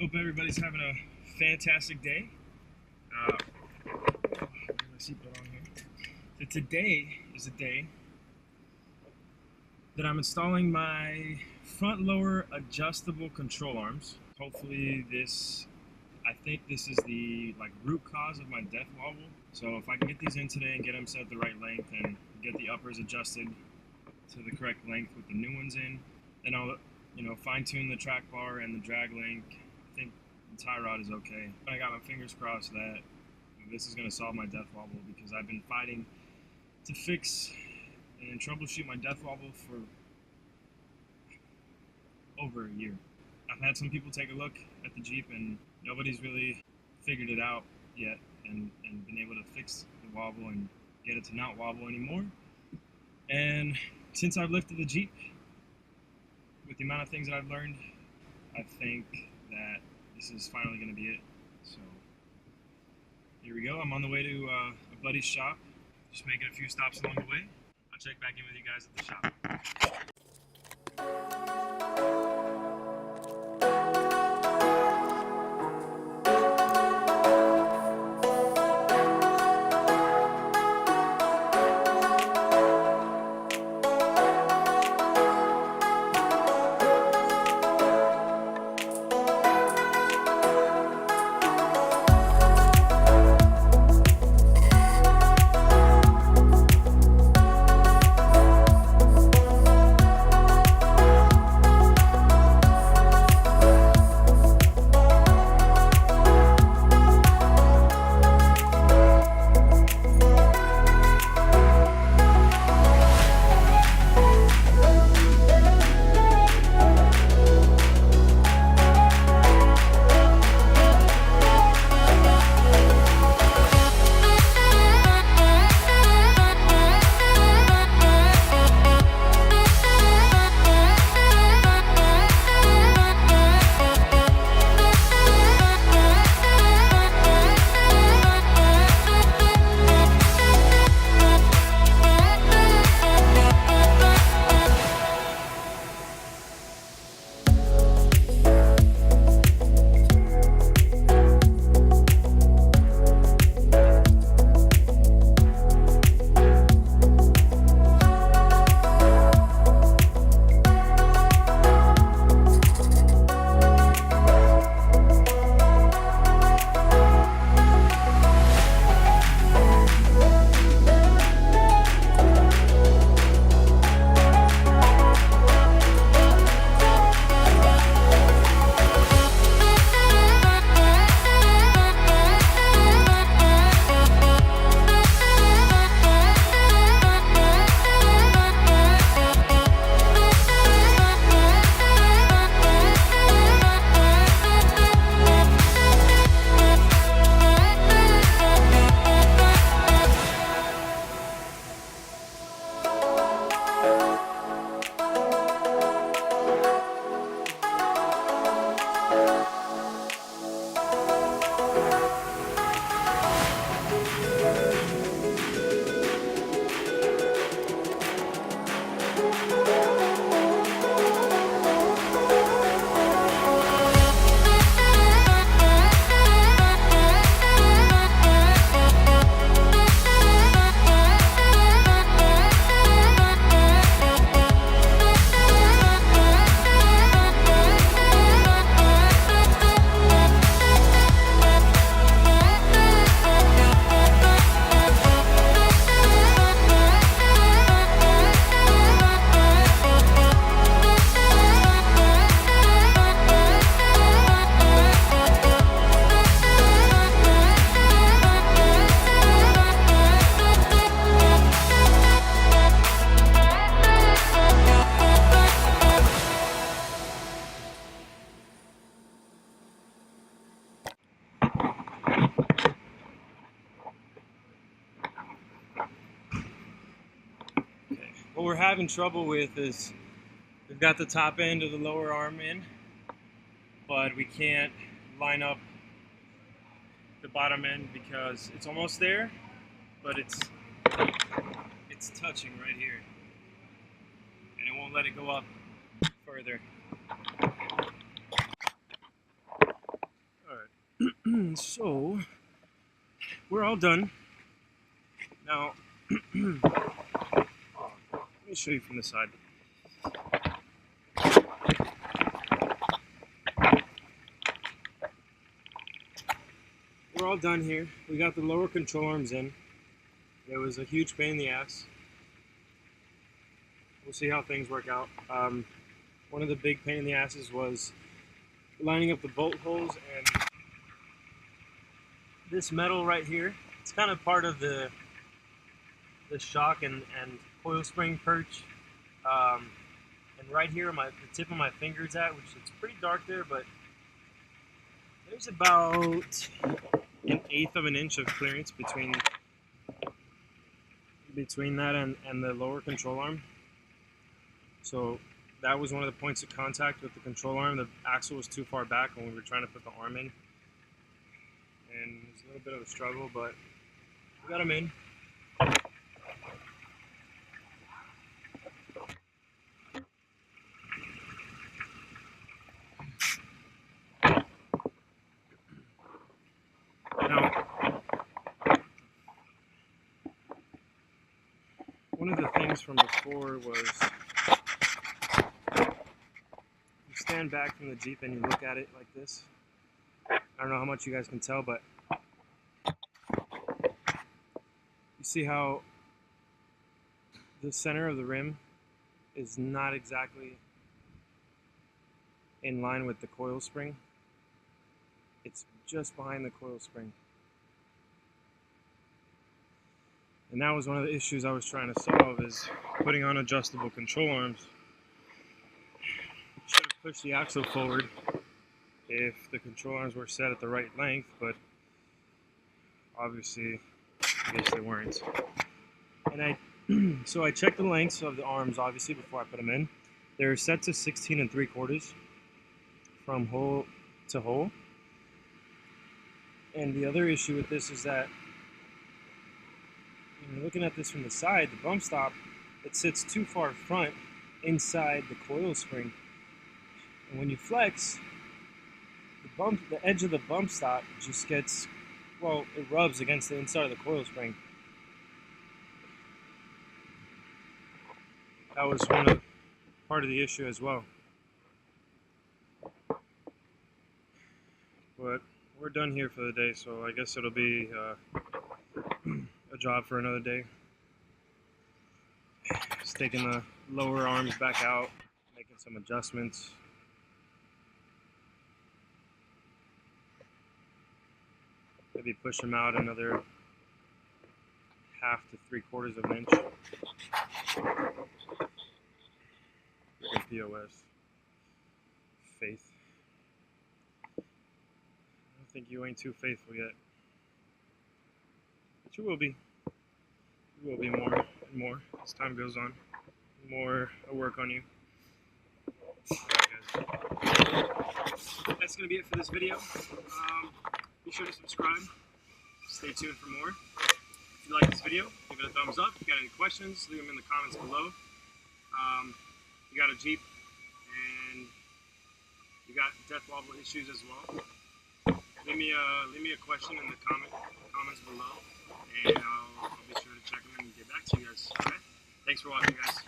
Hope everybody's having a fantastic day. My seatbelt on here. So today is a day that I'm installing my front lower adjustable control arms. Hopefully I think this is the root cause of my death wobble. So if I can get these in today and get them set the right length and get the uppers adjusted to the correct length with the new ones in, then I'll fine tune the track bar and the drag link. I think the tie rod is okay. I got my fingers crossed that this is going to solve my death wobble, because I've been fighting to fix and troubleshoot my death wobble for over a year. I've had some people take a look at the Jeep and nobody's really figured it out yet and been able to fix the wobble and get it to not wobble anymore. And since I've lifted the Jeep, with the amount of things that I've learned, I think that this is finally going to be it. So here we go. I'm on the way to a buddy's shop, just making a few stops along the way. I'll check back in with you guys at the shop. What we're having trouble with is we've got the top end of the lower arm in, but we can't line up the bottom end because it's almost there, but it's touching right here, and it won't let it go up further. So we're all done. Now, let me show you from the side. We're all done here. We got the lower control arms in. It was a huge pain in the ass. We'll see how things work out. One of the big pain in the asses was lining up the bolt holes, and this metal right here, it's kind of part of the shock and coil spring perch. And right here, the tip of my finger's at, which it's pretty dark there, but there's about 1/8 of an inch of clearance between that and the lower control arm. So that was one of the points of contact with the control arm. The axle was too far back when we were trying to put the arm in, and it was a little bit of a struggle, but we got them in. Now, one of the things from before was you stand back from the Jeep and you look at it like this. I don't know how much you guys can tell, but you see how the center of the rim is not exactly in line with the coil spring. It's just behind the coil spring. And that was one of the issues I was trying to solve, is putting on adjustable control arms. Should have pushed the axle forward if the control arms were set at the right length, but obviously I guess they weren't. And so I checked the lengths of the arms obviously before I put them in. They're set to 16 3/4 from hole to hole. And the other issue with this is that when you're looking at this from the side, the bump stop, it sits too far front inside the coil spring. And when you flex, the edge of the bump stop just gets, well, it rubs against the inside of the coil spring. That was part of the issue as well. But we're done here for the day, so I guess it'll be a job for another day. Just taking the lower arms back out, making some adjustments. Maybe push them out another 1/2 to 3/4 of an inch. POS. Faith. I don't think you ain't too faithful yet. But you will be. You will be more and more as time goes on. More work on you. Alright, guys. That's going to be it for this video. Be sure to subscribe. Stay tuned for more. If you like this video, give it a thumbs up. If you got any questions, leave them in the comments below. You got a Jeep and you got death wobble issues as well. Leave me a question in the comments below, and I'll be sure to check them and get back to you guys. Okay? Thanks for watching, guys.